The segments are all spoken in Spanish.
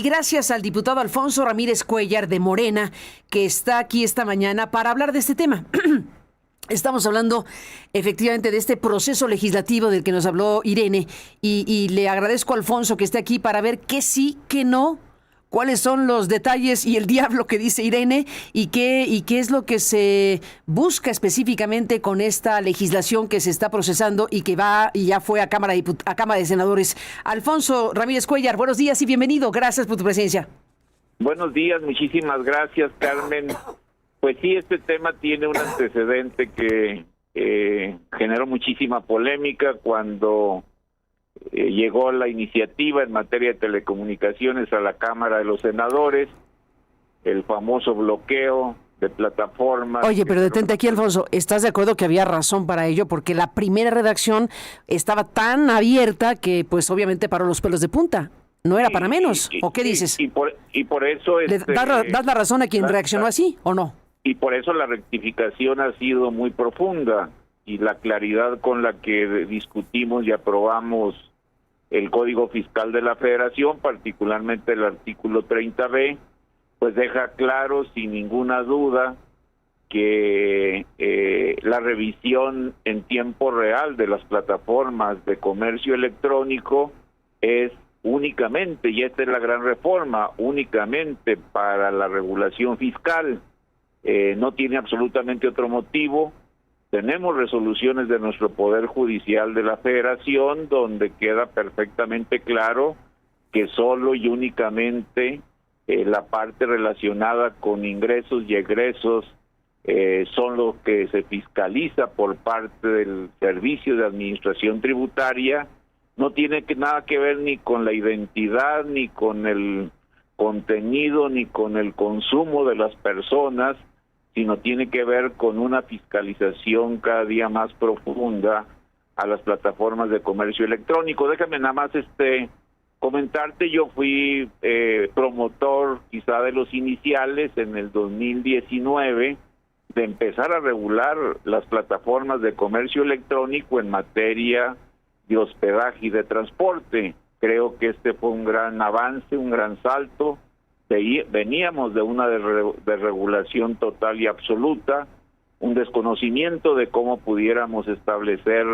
Y gracias al diputado Alfonso Ramírez Cuéllar de Morena, que está aquí esta mañana para hablar de este tema. Estamos hablando efectivamente de este proceso legislativo del que nos habló Irene y le agradezco a Alfonso que esté aquí para ver qué sí, qué no, cuáles son los detalles y el diablo que dice Irene y qué es lo que se busca específicamente con esta legislación que se está procesando y que va y ya fue a Cámara de Senadores. Alfonso Ramírez Cuéllar, buenos días y bienvenido. Gracias por tu presencia. Buenos días, muchísimas gracias, Carmen. Pues sí, este tema tiene un antecedente que generó muchísima polémica cuando llegó la iniciativa en materia de telecomunicaciones a la Cámara de los Senadores, el famoso bloqueo de plataformas. Oye, pero detente aquí, Alfonso, ¿estás de acuerdo que había razón para ello? Porque la primera redacción estaba tan abierta que pues obviamente paró los pelos de punta. No era para menos, ¿o qué dices? Y por eso... ¿Das la razón a quien reaccionó así o no? Y por eso la rectificación ha sido muy profunda y la claridad con la que discutimos y aprobamos el Código Fiscal de la Federación, particularmente el artículo 30B, pues deja claro sin ninguna duda que la revisión en tiempo real de las plataformas de comercio electrónico es únicamente, y esta es la gran reforma, únicamente para la regulación fiscal. No tiene absolutamente otro motivo. Tenemos resoluciones de nuestro Poder Judicial de la Federación donde queda perfectamente claro que solo y únicamente la parte relacionada con ingresos y egresos son los que se fiscaliza por parte del Servicio de Administración Tributaria. No tiene nada que ver ni con la identidad, ni con el contenido, ni con el consumo de las personas, sino tiene que ver con una fiscalización cada día más profunda a las plataformas de comercio electrónico. Déjame nada más comentarte, yo fui promotor quizá de los iniciales en el 2019 de empezar a regular las plataformas de comercio electrónico en materia de hospedaje y de transporte. Creo que este fue un gran avance, un gran salto. Veníamos de una regulación total y absoluta, un desconocimiento de cómo pudiéramos establecer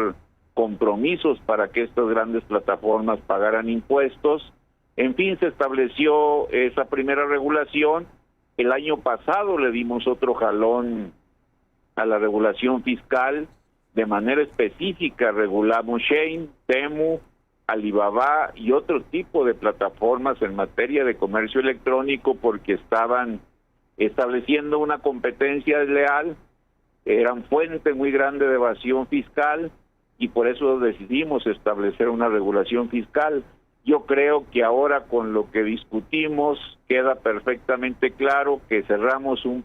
compromisos para que estas grandes plataformas pagaran impuestos. En fin, se estableció esa primera regulación. El año pasado le dimos otro jalón a la regulación fiscal. De manera específica regulamos Shein, Temu, Alibaba y otro tipo de plataformas en materia de comercio electrónico porque estaban estableciendo una competencia desleal, eran fuente muy grande de evasión fiscal y por eso decidimos establecer una regulación fiscal. Yo creo que ahora con lo que discutimos queda perfectamente claro que cerramos una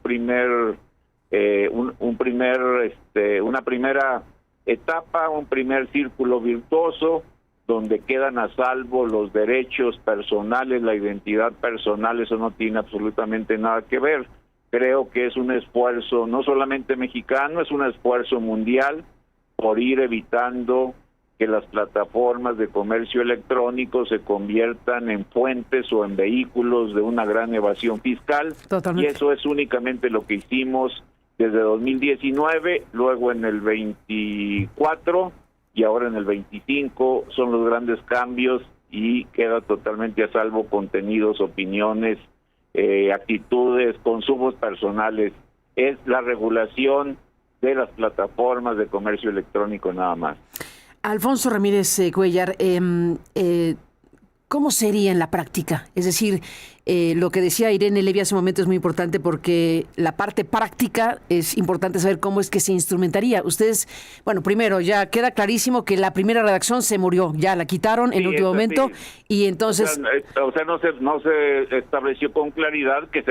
primera etapa, un primer círculo virtuoso donde quedan a salvo los derechos personales, la identidad personal. Eso no tiene absolutamente nada que ver. Creo que es un esfuerzo no solamente mexicano, es un esfuerzo mundial por ir evitando que las plataformas de comercio electrónico se conviertan en fuentes o en vehículos de una gran evasión fiscal. Totalmente. Y eso es únicamente lo que hicimos desde 2019, luego en el 24 y ahora en el 25 son los grandes cambios y queda totalmente a salvo contenidos, opiniones, actitudes, consumos personales. Es la regulación de las plataformas de comercio electrónico nada más. Alfonso Ramírez Cuéllar, ¿cómo sería en la práctica? Es decir, lo que decía Irene Levy hace un momento es muy importante porque la parte práctica es importante saber cómo es que se instrumentaría. Ustedes, bueno, primero ya queda clarísimo que la primera redacción se murió, ya la quitaron en el último momento y entonces... O sea, no se estableció con claridad que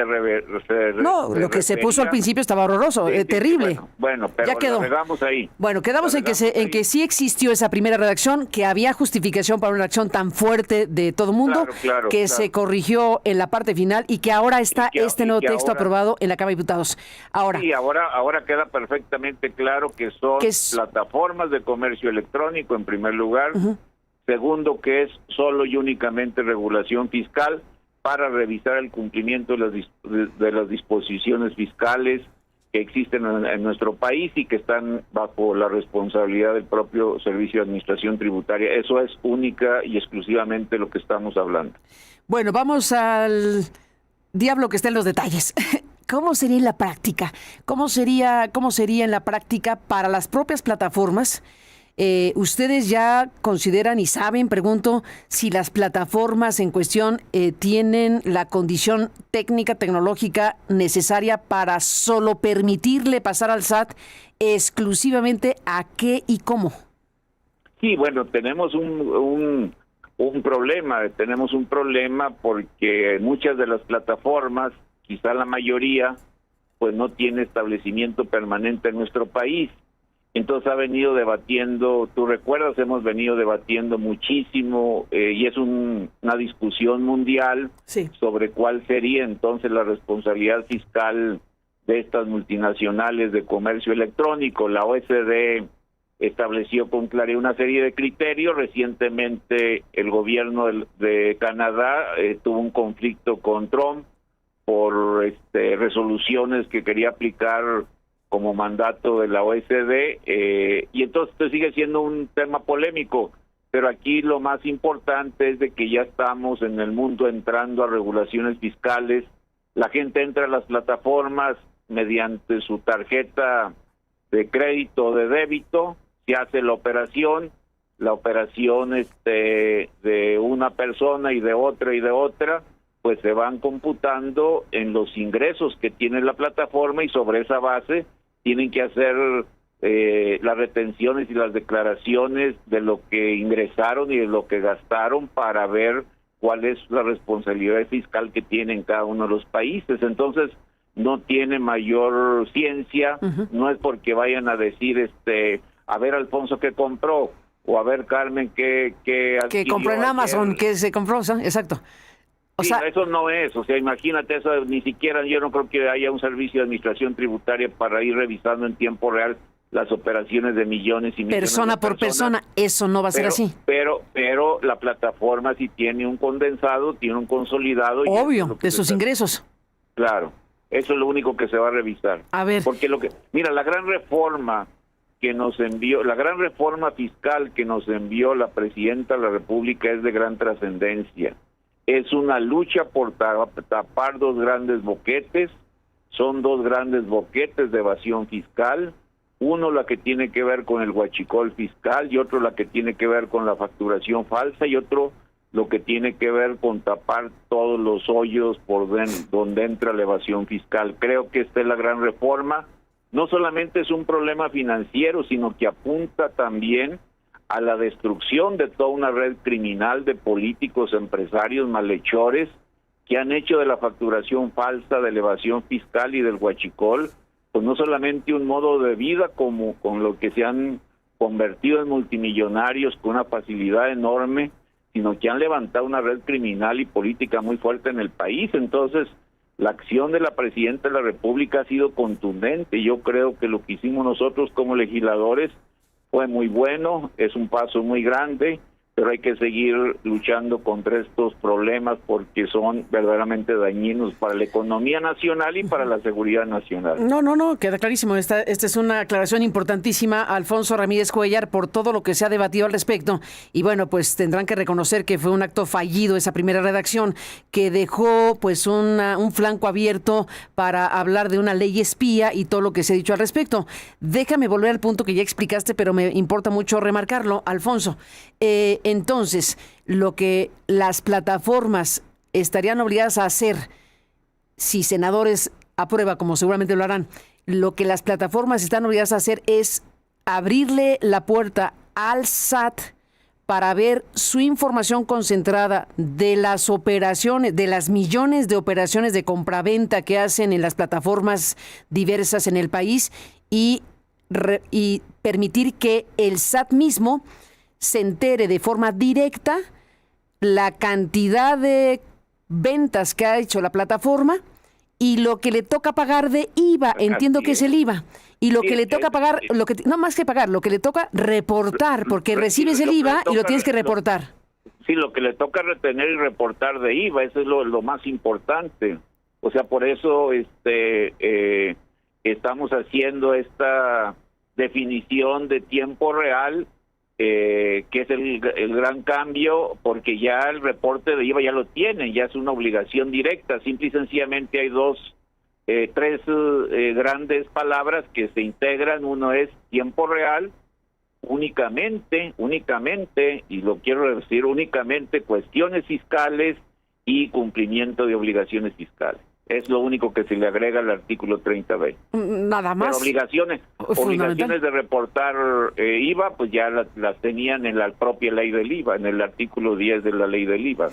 lo que se puso al principio estaba horroroso, terrible. Bueno, pero ya quedó. Quedamos ahí. Bueno, quedamos en que sí existió esa primera redacción, que había justificación para una acción tan fuerte de todo mundo, que se corrigió en la parte final y que ahora está este nuevo texto aprobado en la Cámara de Diputados. Ahora queda perfectamente claro que son plataformas de comercio electrónico en primer lugar. Segundo, que es solo y únicamente regulación fiscal. para revisar el cumplimiento de las disposiciones fiscales que existen en nuestro país y que están bajo la responsabilidad del propio Servicio de Administración Tributaria. Eso es única y exclusivamente lo que estamos hablando. Bueno, vamos al diablo que está en los detalles. ¿Cómo sería en la práctica? ¿Cómo sería en la práctica para las propias plataformas? ¿Ustedes ya consideran y saben, pregunto, si las plataformas en cuestión tienen la condición técnica, tecnológica necesaria para solo permitirle pasar al SAT exclusivamente a qué y cómo? Sí, bueno, tenemos un problema porque muchas de las plataformas, quizá la mayoría, pues no tiene establecimiento permanente en nuestro país. Entonces ha venido debatiendo, tú recuerdas, hemos venido debatiendo muchísimo y es una discusión mundial sobre cuál sería entonces la responsabilidad fiscal de estas multinacionales de comercio electrónico. La OECD estableció con claridad una serie de criterios. Recientemente el gobierno de Canadá tuvo un conflicto con Trump por resoluciones que quería aplicar como mandato de la OECD, y entonces sigue siendo un tema polémico, pero aquí lo más importante es de que ya estamos en el mundo entrando a regulaciones fiscales. La gente entra a las plataformas mediante su tarjeta de crédito o de débito, se hace la operación de una persona y de otra, pues se van computando en los ingresos que tiene la plataforma y sobre esa base tienen que hacer las retenciones y las declaraciones de lo que ingresaron y de lo que gastaron para ver cuál es la responsabilidad fiscal que tienen cada uno de los países. Entonces, no tiene mayor ciencia, no es porque vayan a decir, a ver, Alfonso, ¿qué compró? O a ver, Carmen, ¿qué compró en Amazon, que se compró, exacto. O sea, eso no es, imagínate eso, ni siquiera yo no creo que haya un servicio de administración tributaria para ir revisando en tiempo real las operaciones de millones y millones persona de por persona, eso no va a ser así. Pero la plataforma sí tiene un condensado, tiene un consolidado. Obvio, de sus ingresos. Claro, eso es lo único que se va a revisar. A ver. Porque la gran reforma fiscal que nos envió la Presidenta de la República es de gran trascendencia. Es una lucha por tapar dos grandes boquetes, son dos grandes boquetes de evasión fiscal, uno la que tiene que ver con el huachicol fiscal y otro la que tiene que ver con la facturación falsa y otro lo que tiene que ver con tapar todos los hoyos por donde entra la evasión fiscal. Creo que esta es la gran reforma. No solamente es un problema financiero, sino que apunta también a la destrucción de toda una red criminal de políticos, empresarios, malhechores, que han hecho de la facturación falsa, de la evasión fiscal y del huachicol, pues no solamente un modo de vida como con lo que se han convertido en multimillonarios con una facilidad enorme, sino que han levantado una red criminal y política muy fuerte en el país. Entonces, la acción de la Presidenta de la República ha sido contundente. Yo creo que lo que hicimos nosotros como legisladores fue muy bueno, es un paso muy grande, pero hay que seguir luchando contra estos problemas porque son verdaderamente dañinos para la economía nacional y para la seguridad nacional. No, queda clarísimo. Esta es una aclaración importantísima, Alfonso Ramírez Cuéllar, por todo lo que se ha debatido al respecto. Y bueno, pues tendrán que reconocer que fue un acto fallido esa primera redacción que dejó pues un flanco abierto para hablar de una ley espía y todo lo que se ha dicho al respecto. Déjame volver al punto que ya explicaste, pero me importa mucho remarcarlo, Alfonso. Entonces, lo que las plataformas estarían obligadas a hacer, si senadores aprueba, como seguramente lo harán, lo que las plataformas están obligadas a hacer es abrirle la puerta al SAT para ver su información concentrada de las operaciones, de las millones de operaciones de compraventa que hacen en las plataformas diversas en el país y permitir que el SAT mismo se entere de forma directa la cantidad de ventas que ha hecho la plataforma y lo que le toca pagar de IVA, entiendo que es el IVA, y lo que le toca pagar, no más que pagar, lo que le toca reportar, porque recibes el IVA y lo tienes que reportar. Sí, lo que le toca retener y reportar de IVA, eso es lo más importante. O sea, por eso estamos haciendo esta definición de tiempo real, que es el gran cambio, porque ya el reporte de IVA ya lo tienen, ya es una obligación directa. Simple y sencillamente hay tres grandes palabras que se integran. Uno es tiempo real, únicamente, y lo quiero decir, únicamente cuestiones fiscales y cumplimiento de obligaciones fiscales. Es lo único que se le agrega al artículo 30B. Nada más. Pero obligaciones de reportar IVA, pues ya las tenían en la propia ley del IVA, en el artículo 10 de la ley del IVA.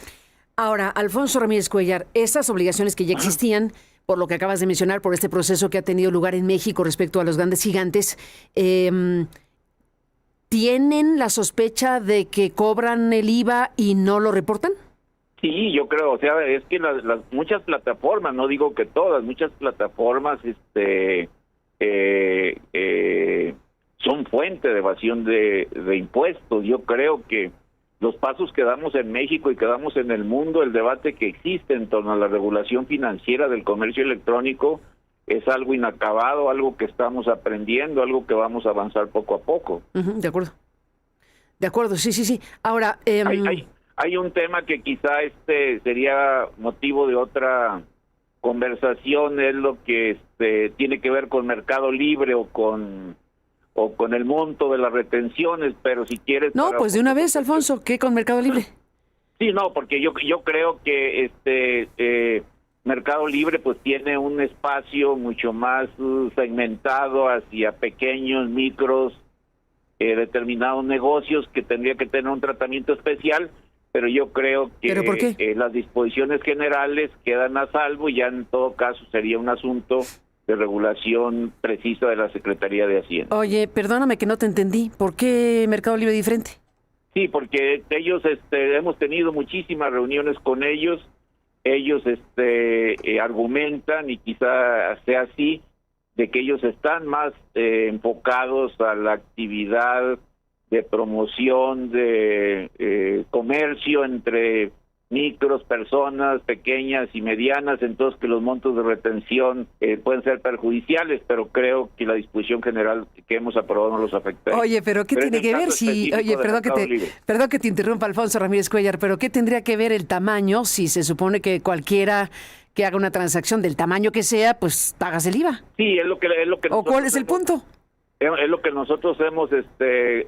Ahora, Alfonso Ramírez Cuéllar, esas obligaciones que ya existían, por lo que acabas de mencionar, por este proceso que ha tenido lugar en México respecto a los grandes gigantes, ¿tienen la sospecha de que cobran el IVA y no lo reportan? Sí, yo creo, o sea, es que las muchas plataformas, no digo que todas, muchas plataformas son fuente de evasión de impuestos. Yo creo que los pasos que damos en México y que damos en el mundo, el debate que existe en torno a la regulación financiera del comercio electrónico es algo inacabado, algo que estamos aprendiendo, algo que vamos a avanzar poco a poco. De acuerdo, sí. Ahora, hay un tema que quizá sería motivo de otra conversación, es lo que tiene que ver con Mercado Libre o con el monto de las retenciones, pero si quieres... No, pues de una vez, Alfonso, ¿qué con Mercado Libre? Sí, no, porque yo creo que Mercado Libre pues tiene un espacio mucho más segmentado hacia pequeños, micros, determinados negocios que tendría que tener un tratamiento especial, pero yo creo que ¿Pero por qué? Las disposiciones generales quedan a salvo y ya en todo caso sería un asunto de regulación precisa de la Secretaría de Hacienda. Oye, perdóname que no te entendí. ¿Por qué Mercado Libre diferente? Sí, porque ellos hemos tenido muchísimas reuniones con ellos. Ellos argumentan, y quizá sea así, de que ellos están más enfocados a la actividad de promoción de comercio entre micros, personas pequeñas y medianas, entonces que los montos de retención pueden ser perjudiciales, pero creo que la disposición general que hemos aprobado no los afecta. Oye, pero ¿qué tiene que ver si... Oye, perdón que te interrumpa, Alfonso Ramírez Cuéllar, pero ¿qué tendría que ver el tamaño si se supone que cualquiera que haga una transacción del tamaño que sea, pues pagas el IVA? Sí, es lo que ¿O cuál es el punto? Es lo que nosotros hemos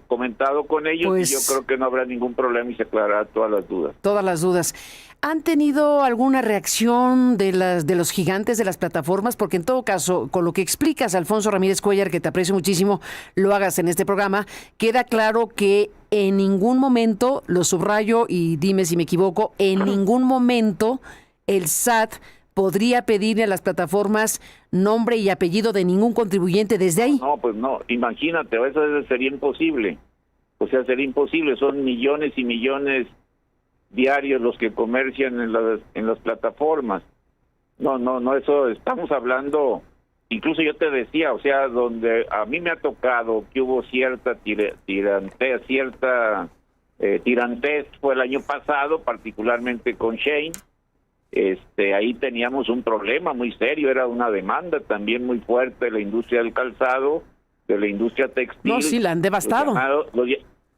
comentado con ellos, pues, y yo creo que no habrá ningún problema y se aclarará todas las dudas. Todas las dudas. ¿Han tenido alguna reacción de los gigantes de las plataformas? Porque en todo caso, con lo que explicas, Alfonso Ramírez Cuéllar, que te aprecio muchísimo, lo hagas en este programa, queda claro que en ningún momento, lo subrayo y dime si me equivoco, en ningún momento el SAT podría pedirle a las plataformas nombre y apellido de ningún contribuyente desde ahí. No, pues no, imagínate, eso sería imposible. O sea, sería imposible, son millones y millones diarios los que comercian en las plataformas. No, eso estamos hablando, incluso yo te decía, o sea, donde a mí me ha tocado que hubo cierta tirantez fue el año pasado, particularmente con Shein. Ahí teníamos un problema muy serio, era una demanda también muy fuerte de la industria del calzado, de la industria textil. No, sí, la han devastado.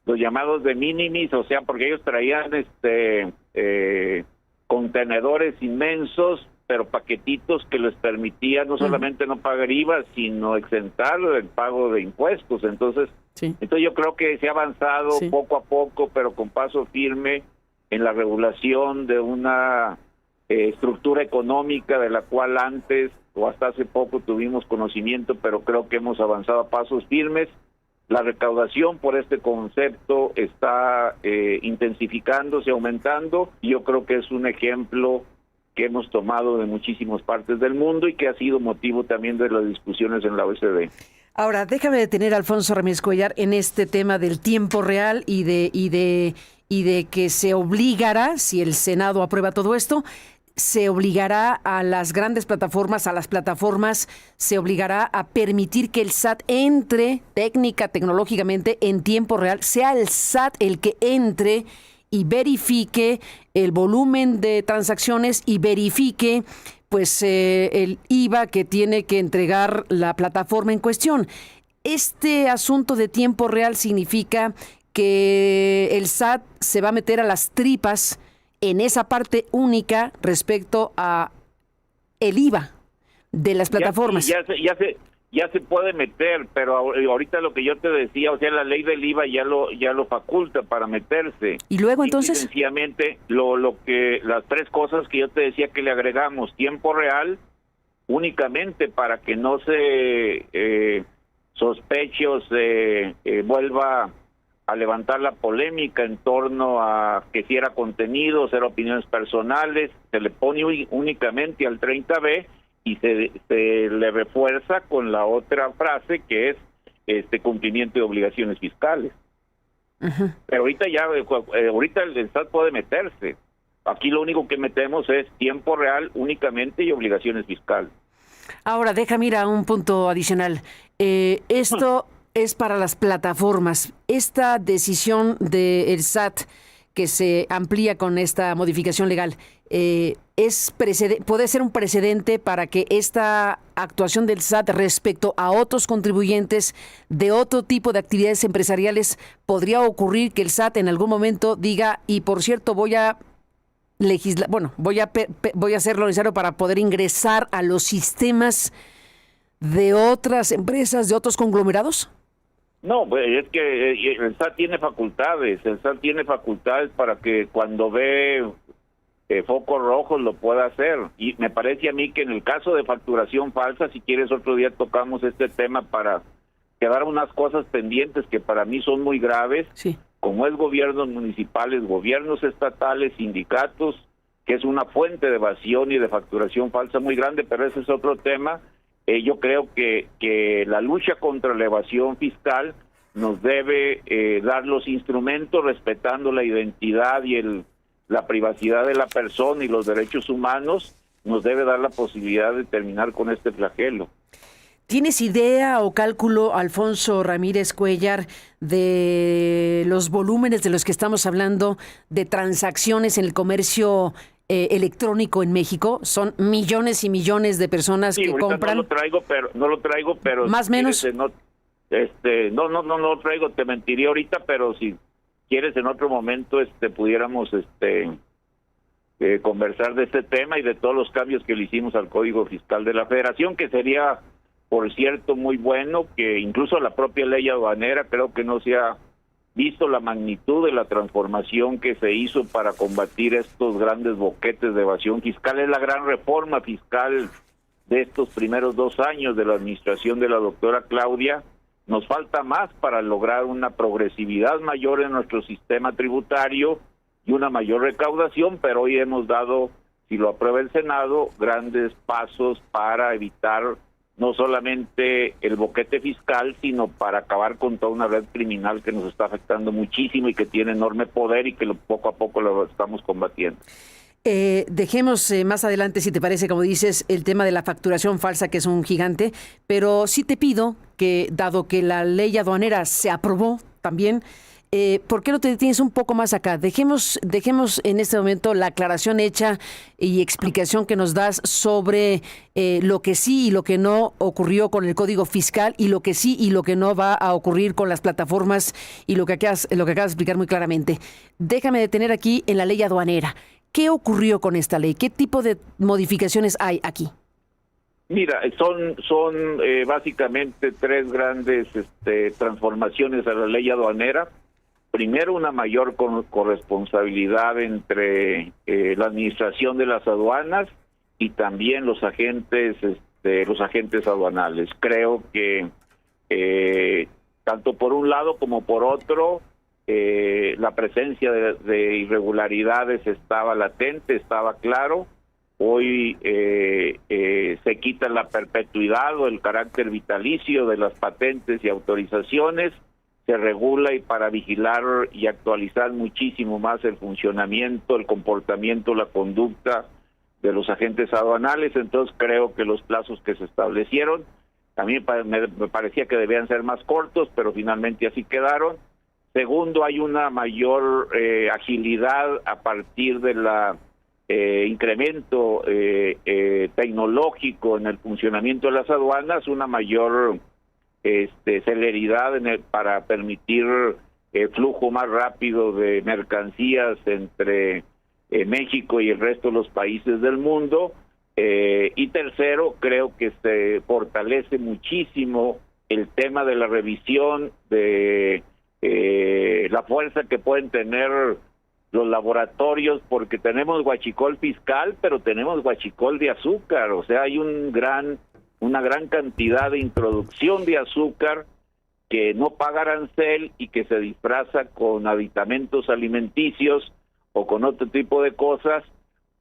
Los llamados de minimis, o sea, porque ellos traían contenedores inmensos, pero paquetitos que les permitían no solamente no pagar IVA, sino exentar el pago de impuestos. Entonces yo creo que se ha avanzado poco a poco, pero con paso firme en la regulación de una estructura económica de la cual antes o hasta hace poco tuvimos conocimiento, pero creo que hemos avanzado a pasos firmes. La recaudación por este concepto está intensificándose, aumentando, y yo creo que es un ejemplo que hemos tomado de muchísimas partes del mundo y que ha sido motivo también de las discusiones en la OECD. Ahora, déjame detener a Alfonso Ramírez Cuéllar en este tema del tiempo real y de que se obligará, si el Senado aprueba todo esto, se obligará a las grandes plataformas, se obligará a permitir que el SAT entre tecnológicamente en tiempo real, sea el SAT el que entre y verifique el volumen de transacciones y verifique pues el IVA que tiene que entregar la plataforma en cuestión. Este asunto de tiempo real significa que el SAT se va a meter a las tripas en esa parte única respecto a el IVA de las plataformas. Ya se puede meter, pero ahorita lo que yo te decía, o sea, la ley del IVA ya lo faculta para meterse. Y luego entonces, sencillamente las tres cosas que yo te decía que le agregamos: tiempo real, únicamente para que no se sospeche o se vuelva a levantar la polémica en torno a que si era contenido, si era opiniones personales. Se le pone únicamente al 30B y se le refuerza con la otra frase que es cumplimiento de obligaciones fiscales. uh-huh. Pero ahorita el SAT puede meterse. Aquí lo único que metemos es tiempo real únicamente y obligaciones fiscales. Ahora, déjame ir a un punto adicional. Esto es para las plataformas. Esta decisión del SAT que se amplía con esta modificación legal, puede ser un precedente para que esta actuación del SAT respecto a otros contribuyentes de otro tipo de actividades empresariales. Podría ocurrir que el SAT en algún momento diga, y por cierto voy a hacer lo necesario para poder ingresar a los sistemas de otras empresas, de otros conglomerados. No, pues es que el SAT tiene facultades. El SAT tiene facultades para que cuando ve focos rojos lo pueda hacer. Y me parece a mí que en el caso de facturación falsa, si quieres otro día tocamos este tema para quedar unas cosas pendientes que para mí son muy graves, sí, como es gobiernos municipales, gobiernos estatales, sindicatos, que es una fuente de evasión y de facturación falsa muy grande, pero ese es otro tema. Yo creo que la lucha contra la evasión fiscal nos debe dar los instrumentos respetando la identidad y la privacidad de la persona y los derechos humanos. Nos debe dar la posibilidad de terminar con este flagelo. ¿Tienes idea o cálculo, Alfonso Ramírez Cuéllar, de los volúmenes de los que estamos hablando de transacciones en el comercio electrónico en México? Son millones y millones de personas que compran. No lo traigo, pero más o menos. No lo traigo, te mentiría ahorita, pero si quieres en otro momento pudiéramos conversar de este tema y de todos los cambios que le hicimos al Código Fiscal de la Federación, que sería, por cierto, muy bueno, que incluso la propia ley aduanera creo que no se ha visto la magnitud de la transformación que se hizo para combatir estos grandes boquetes de evasión fiscal. Es la gran reforma fiscal de estos primeros 2 años de la administración de la doctora Claudia. Nos falta más para lograr una progresividad mayor en nuestro sistema tributario y una mayor recaudación, pero hoy hemos dado, si lo aprueba el Senado, grandes pasos para evitar no solamente el boquete fiscal, sino para acabar con toda una red criminal que nos está afectando muchísimo y que tiene enorme poder y que poco a poco lo estamos combatiendo. Dejemos más adelante, si te parece, como dices, el tema de la facturación falsa, que es un gigante, pero sí te pido que, dado que la ley aduanera se aprobó también, ¿por qué no te detienes un poco más acá? Dejemos en este momento la aclaración hecha y explicación que nos das sobre lo que sí y lo que no ocurrió con el Código Fiscal y lo que sí y lo que no va a ocurrir con las plataformas y lo que acabas de explicar muy claramente. Déjame detener aquí en la ley aduanera. ¿Qué ocurrió con esta ley? ¿Qué tipo de modificaciones hay aquí? Mira, son básicamente 3 grandes transformaciones a la ley aduanera. Primero, una mayor corresponsabilidad entre la administración de las aduanas y también los agentes aduanales. Creo que tanto por un lado como por otro, la presencia de irregularidades estaba latente, estaba claro. Hoy se quita la perpetuidad o el carácter vitalicio de las patentes y autorizaciones. Se regula y para vigilar y actualizar muchísimo más el funcionamiento, el comportamiento, la conducta de los agentes aduanales. Entonces creo que los plazos que se establecieron, a mí me parecía que debían ser más cortos, pero finalmente así quedaron. Segundo, hay una mayor agilidad a partir de la incremento tecnológico en el funcionamiento de las aduanas, una mayor celeridad para permitir flujo más rápido de mercancías entre México y el resto de los países del mundo. Y tercero, creo que se fortalece muchísimo el tema de la revisión de la fuerza que pueden tener los laboratorios, porque tenemos huachicol fiscal, pero tenemos huachicol de azúcar. O sea, hay una gran cantidad de introducción de azúcar que no paga arancel y que se disfraza con aditamentos alimenticios o con otro tipo de cosas.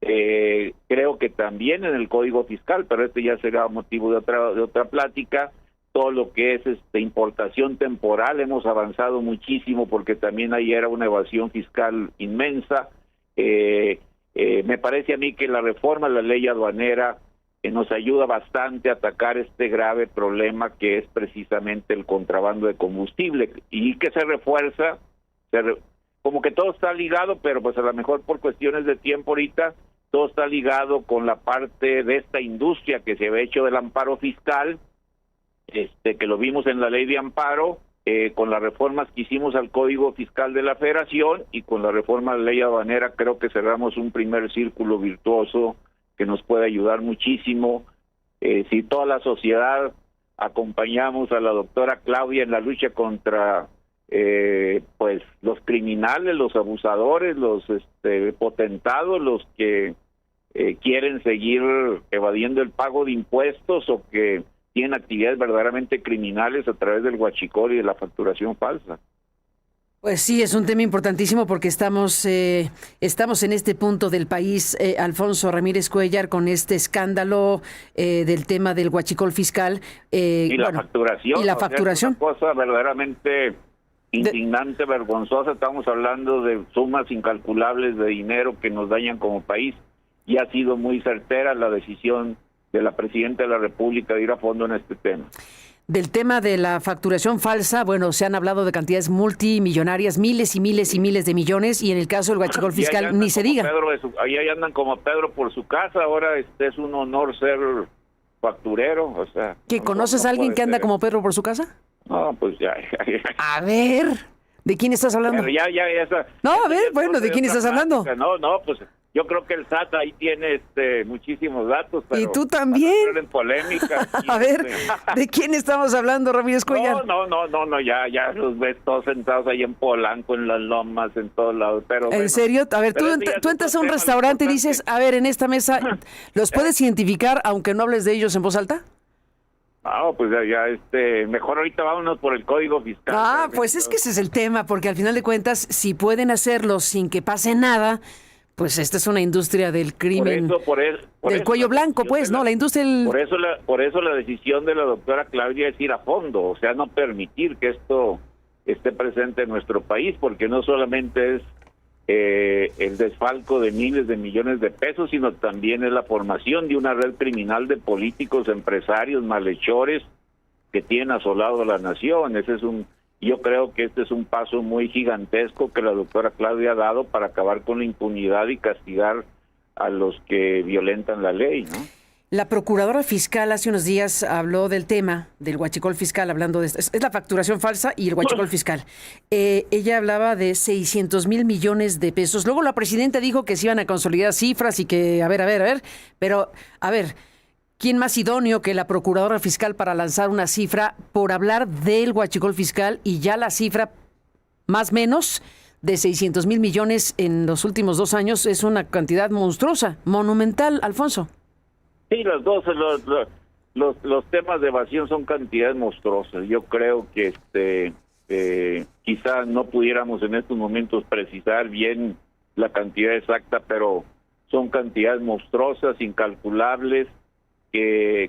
Creo que también en el Código Fiscal, pero este ya será motivo de otra plática, todo lo que es importación temporal, hemos avanzado muchísimo porque también ahí era una evasión fiscal inmensa. Me parece a mí que la reforma de la ley aduanera nos ayuda bastante a atacar este grave problema que es precisamente el contrabando de combustible, y que se refuerza, como que todo está ligado, pero pues a lo mejor por cuestiones de tiempo ahorita, todo está ligado con la parte de esta industria que se había hecho del amparo fiscal, que lo vimos en la ley de amparo, con las reformas que hicimos al Código Fiscal de la Federación y con la reforma de la ley aduanera. Creo que cerramos un primer círculo virtuoso que nos puede ayudar muchísimo. Si toda la sociedad acompañamos a la doctora Claudia en la lucha contra pues los criminales, los abusadores, los potentados, los que quieren seguir evadiendo el pago de impuestos o que tienen actividades verdaderamente criminales a través del huachicol y de la facturación falsa. Pues sí, es un tema importantísimo porque estamos en este punto del país, Alfonso Ramírez Cuéllar, con este escándalo del tema del huachicol fiscal. Y la facturación. Y la facturación. Es una cosa verdaderamente indignante, vergonzosa. Estamos hablando de sumas incalculables de dinero que nos dañan como país, y ha sido muy certera la decisión de la Presidenta de la República de ir a fondo en este tema. Del tema de la facturación falsa, bueno, se han hablado de cantidades multimillonarias, miles y miles y miles de millones, y en el caso del huachicol fiscal ni se diga. Ahí andan como Pedro por su casa. Ahora es un honor ser facturero, o sea. ¿Que conoces a alguien que anda como Pedro por su casa? No, pues ya. A ver, ¿de quién estás hablando? Ya, no, a ver, bueno, ¿de quién estás hablando? No, pues yo creo que el SAT ahí tiene muchísimos datos. Pero y tú también. En polémica. A ver, ¿de quién estamos hablando, Ramírez Cuéllar? No, ya los ves todos sentados ahí en Polanco, en las lomas, en todos lados. Pero ¿En serio? A ver, tú entras a un restaurante y dices, a ver, en esta mesa, ¿los puedes identificar aunque no hables de ellos en voz alta? No, pues mejor ahorita vámonos por el Código Fiscal. Pues es que ese es el tema, porque al final de cuentas, si pueden hacerlo sin que pase nada, pues esta es una industria del crimen, del cuello blanco, pues, ¿no? La industria del... Por eso la decisión de la doctora Claudia es ir a fondo, o sea, no permitir que esto esté presente en nuestro país, porque no solamente es el desfalco de miles de millones de pesos, sino también es la formación de una red criminal de políticos, empresarios, malhechores que tienen asolado a la nación. Yo creo que este es un paso muy gigantesco que la doctora Claudia ha dado para acabar con la impunidad y castigar a los que violentan la ley, ¿no? La procuradora fiscal hace unos días habló del tema del huachicol fiscal, hablando de esto. Es la facturación falsa y el huachicol fiscal. Ella hablaba de 600 mil millones de pesos. Luego la presidenta dijo que se iban a consolidar cifras y que, a ver. Pero, a ver, ¿quién más idóneo que la procuradora fiscal para lanzar una cifra por hablar del huachicol fiscal? Y ya la cifra, más o menos, de 600 mil millones en los últimos 2 años es una cantidad monstruosa, monumental, Alfonso. Sí, los dos, los temas de evasión son cantidades monstruosas. Yo creo que quizá no pudiéramos en estos momentos precisar bien la cantidad exacta, pero son cantidades monstruosas, incalculables,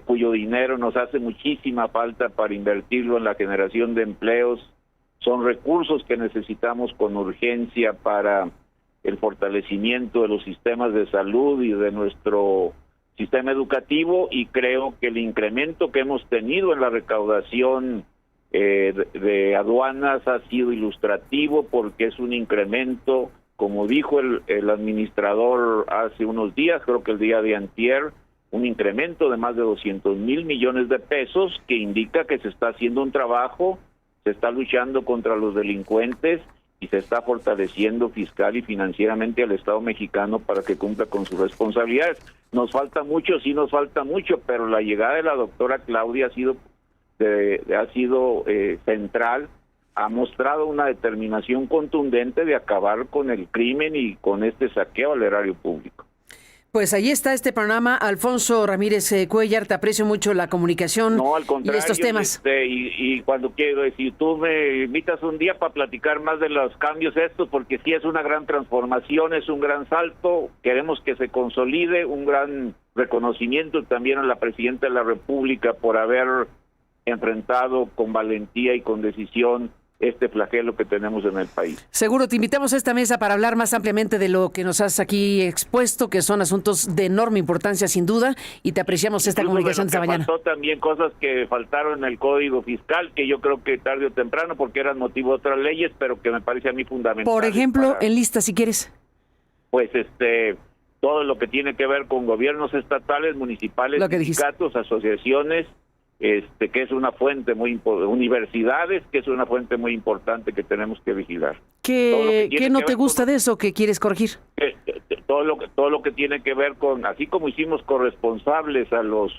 cuyo dinero nos hace muchísima falta para invertirlo en la generación de empleos. Son recursos que necesitamos con urgencia para el fortalecimiento de los sistemas de salud y de nuestro sistema educativo, y creo que el incremento que hemos tenido en la recaudación de aduanas ha sido ilustrativo porque es un incremento, como dijo el administrador hace unos días, creo que el día de antier, un incremento de más de 200,000 millones de pesos que indica que se está haciendo un trabajo, se está luchando contra los delincuentes y se está fortaleciendo fiscal y financieramente al Estado mexicano para que cumpla con sus responsabilidades. Nos falta mucho, sí nos falta mucho, pero la llegada de la doctora Claudia ha sido central, ha mostrado una determinación contundente de acabar con el crimen y con este saqueo al erario público. Pues ahí está este programa. Alfonso Ramírez Cuéllar, te aprecio mucho la comunicación. No, al contrario, y estos temas. Y cuando quiero decir, tú me invitas un día para platicar más de los cambios estos, porque sí es una gran transformación, es un gran salto, queremos que se consolide, un gran reconocimiento también a la Presidenta de la República por haber enfrentado con valentía y con decisión este flagelo que tenemos en el país. Seguro, te invitamos a esta mesa para hablar más ampliamente de lo que nos has aquí expuesto, que son asuntos de enorme importancia sin duda, y te apreciamos esta comunicación esta mañana. Faltó también cosas que faltaron en el Código Fiscal, que yo creo que tarde o temprano, porque eran motivo de otras leyes, pero que me parece a mí fundamental. Por ejemplo, en lista, si quieres. Pues todo lo que tiene que ver con gobiernos estatales, municipales, sindicatos, asociaciones, que es una fuente muy importante, universidades, que es una fuente muy importante que tenemos que vigilar. ¿Qué no te gusta de eso que quieres corregir? Todo lo que tiene que ver con, así como hicimos corresponsables a los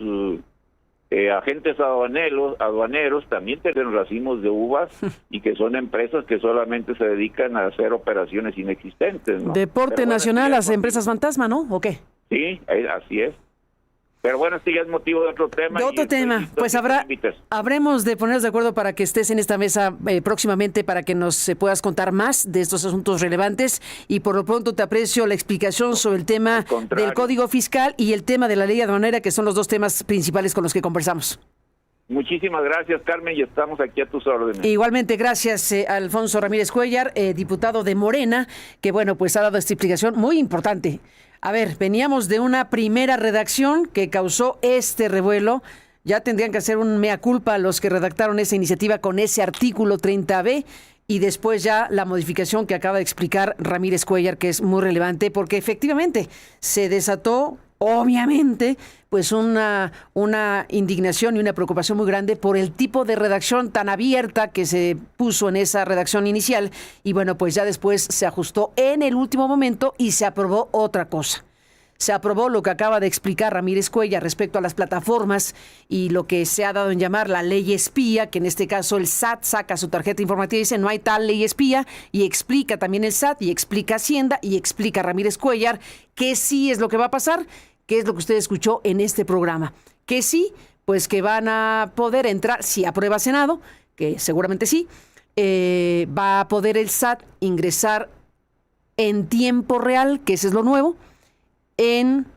agentes aduaneros, también tenemos racimos de uvas y que son empresas que solamente se dedican a hacer operaciones inexistentes, ¿no? Deporte nacional, las empresas fantasma, ¿no? ¿O qué? Sí, así es. Pero bueno, este ya es motivo de otro tema. De otro tema, pues habremos de ponernos de acuerdo para que estés en esta mesa próximamente para que nos puedas contar más de estos asuntos relevantes, y por lo pronto te aprecio la explicación sobre el tema del Código Fiscal y el tema de la ley aduanera, que son los dos temas principales con los que conversamos. Muchísimas gracias, Carmen, y estamos aquí a tus órdenes. Igualmente, gracias, Alfonso Ramírez Cuéllar, diputado de Morena, que bueno, pues ha dado esta explicación muy importante. A ver, veníamos de una primera redacción que causó este revuelo. Ya tendrían que hacer un mea culpa los que redactaron esa iniciativa con ese artículo 30B, y después ya la modificación que acaba de explicar Ramírez Cuéllar, que es muy relevante porque efectivamente se desató, obviamente, pues una indignación y una preocupación muy grande por el tipo de redacción tan abierta que se puso en esa redacción inicial, y bueno, pues ya después se ajustó en el último momento y se aprobó otra cosa. Se aprobó lo que acaba de explicar Ramírez Cuéllar respecto a las plataformas y lo que se ha dado en llamar la ley espía, que en este caso el SAT saca su tarjeta informativa y dice no hay tal ley espía, y explica también el SAT y explica Hacienda y explica Ramírez Cuéllar que sí es lo que va a pasar, que es lo que usted escuchó en este programa. Que sí, pues que van a poder entrar, si aprueba Senado, que seguramente sí, va a poder el SAT ingresar en tiempo real, que ese es lo nuevo, en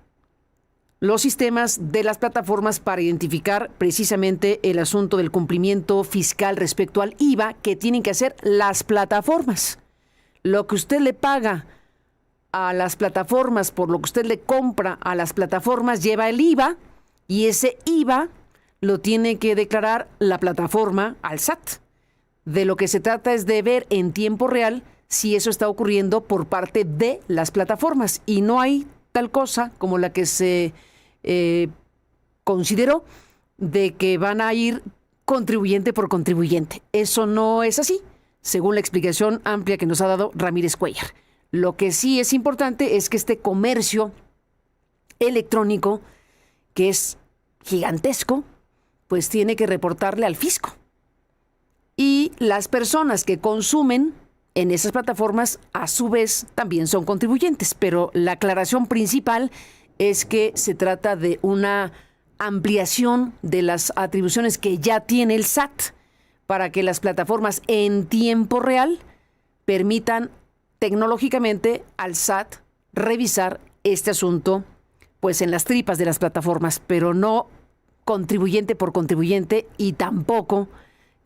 los sistemas de las plataformas para identificar precisamente el asunto del cumplimiento fiscal respecto al IVA que tienen que hacer las plataformas. Lo que usted le paga a las plataformas, por lo que usted le compra a las plataformas, lleva el IVA, y ese IVA lo tiene que declarar la plataforma al SAT. De lo que se trata es de ver en tiempo real si eso está ocurriendo por parte de las plataformas, y no hay tal cosa como la que se consideró de que van a ir contribuyente por contribuyente. Eso no es así, según la explicación amplia que nos ha dado Ramírez Cuéllar. Lo que sí es importante es que este comercio electrónico, que es gigantesco, pues tiene que reportarle al fisco. Y las personas que consumen en esas plataformas, a su vez, también son contribuyentes, pero la aclaración principal es que se trata de una ampliación de las atribuciones que ya tiene el SAT para que las plataformas en tiempo real permitan tecnológicamente al SAT revisar este asunto, pues en las tripas de las plataformas, pero no contribuyente por contribuyente, y tampoco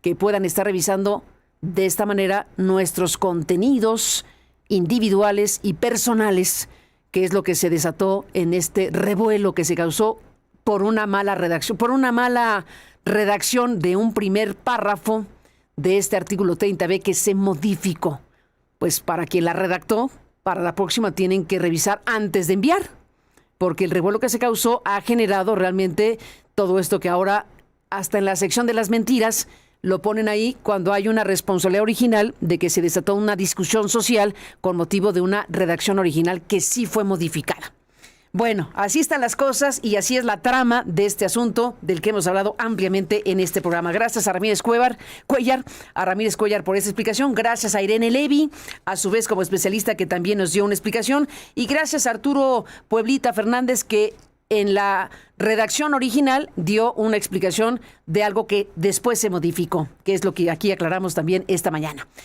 que puedan estar revisando de esta manera nuestros contenidos individuales y personales, que es lo que se desató en este revuelo que se causó por una mala redacción de un primer párrafo de este artículo 30B que se modificó. Pues para quien la redactó, para la próxima tienen que revisar antes de enviar, porque el revuelo que se causó ha generado realmente todo esto que ahora, hasta en la sección de las mentiras, lo ponen ahí cuando hay una responsabilidad original de que se desató una discusión social con motivo de una redacción original que sí fue modificada. Bueno, así están las cosas y así es la trama de este asunto del que hemos hablado ampliamente en este programa. Gracias a Ramírez Cuellar, por esa explicación. Gracias a Irene Levy, a su vez como especialista que también nos dio una explicación. Y gracias a Arturo Pueblita Fernández, que en la redacción original dio una explicación de algo que después se modificó, que es lo que aquí aclaramos también esta mañana.